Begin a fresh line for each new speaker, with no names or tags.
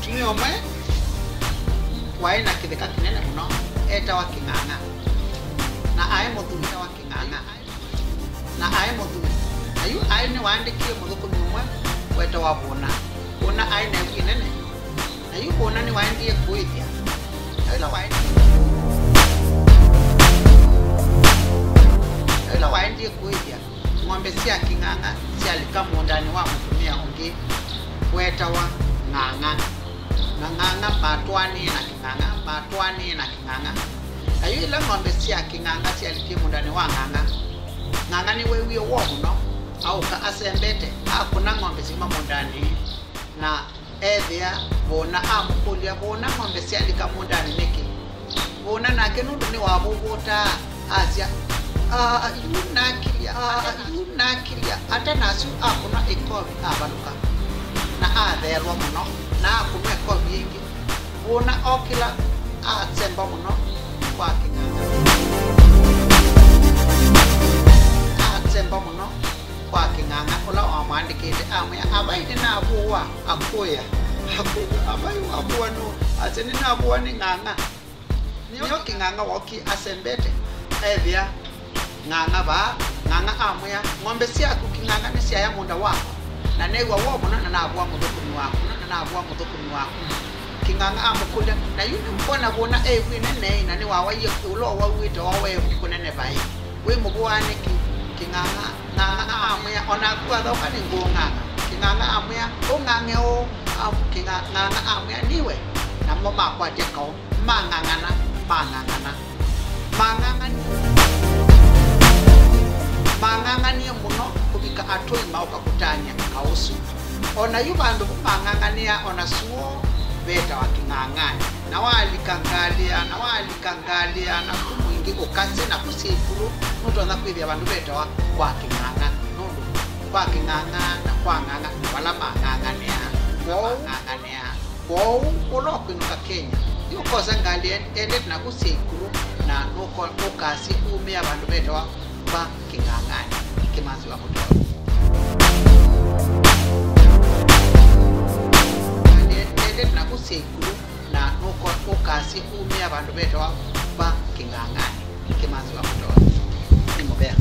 mutumia omwe waina kitheka kinene muno eta wa King'ang'a na ae muthuri wa King'ang'a na ae muthuri ayu ae ni waandikie muthukumi umwe weta wa Bona ae na kinene ayu Bona ni waandie kuithia ila waandie kuithia ng'ombe cia King'ang'a cialika mundani wa mutumia ungi weta wa Ng'ang'a na Ng'ang'a matwani na King'ang'a ayu ila ng'ombe cia King'ang'a cialikie mundani wa Ng'ang'a ni wewe wo muno au ka asembete akuna ng'ombe cima mundani na ethia Bona amukulia Bona ng'ombe cialika mundani niki Bona nake nundu ni wabugota asia yunakilia ata nasu akuna ikobi abaluka na atherwa muno na akuna ikobi ingi Bona okila atsemba muno kwa King'ang'a atsemba muno kwa King'ang'a ola amwandikite amwe abaide na abuwa akoya abayu abuwa no atene na abuwa ni Ng'ang'a niyo King'ang'a woki asembete ethia Ng'ang'a amwe ng'ombe ciaku King'ang'a ni cia ya munda wako na negwa wo muno na abuwa muthukumi wako King'ang'a amukulia na yuni mbona Bona ewi nene na ni wawaye ulo wawite wawe kunene bai we mubuane King'ang'a amwe ona kwa thoka ni Ng'ang'a King'ang'a amwe ung'ang'e o King'ang'a amwe niwe na mama kwa tekao mang'ang'ana mang'ang'ania muno kubika atoi mauka kutanya kausu ona yubandu mang'ang'ania ona suo beta wa King'ang'a na walikangalia na kumwingi ukase na kusikuru mutona kwithia bandu beta wa kwa King'ang'a nundu kwa King'ang'a na kwa Ng'ang'a wala mang'ang'ania kwa ulo kwinuka Kenya yukosa ngali ende na kusikuru na nuko ukasi umia bandu beta wa kwa King'ang'a kimanzi wa mutoa ende na kusikuru na nuko ukasi umia bandu beta wa kwa King'ang'a kimanzi wa mutoa ni mobea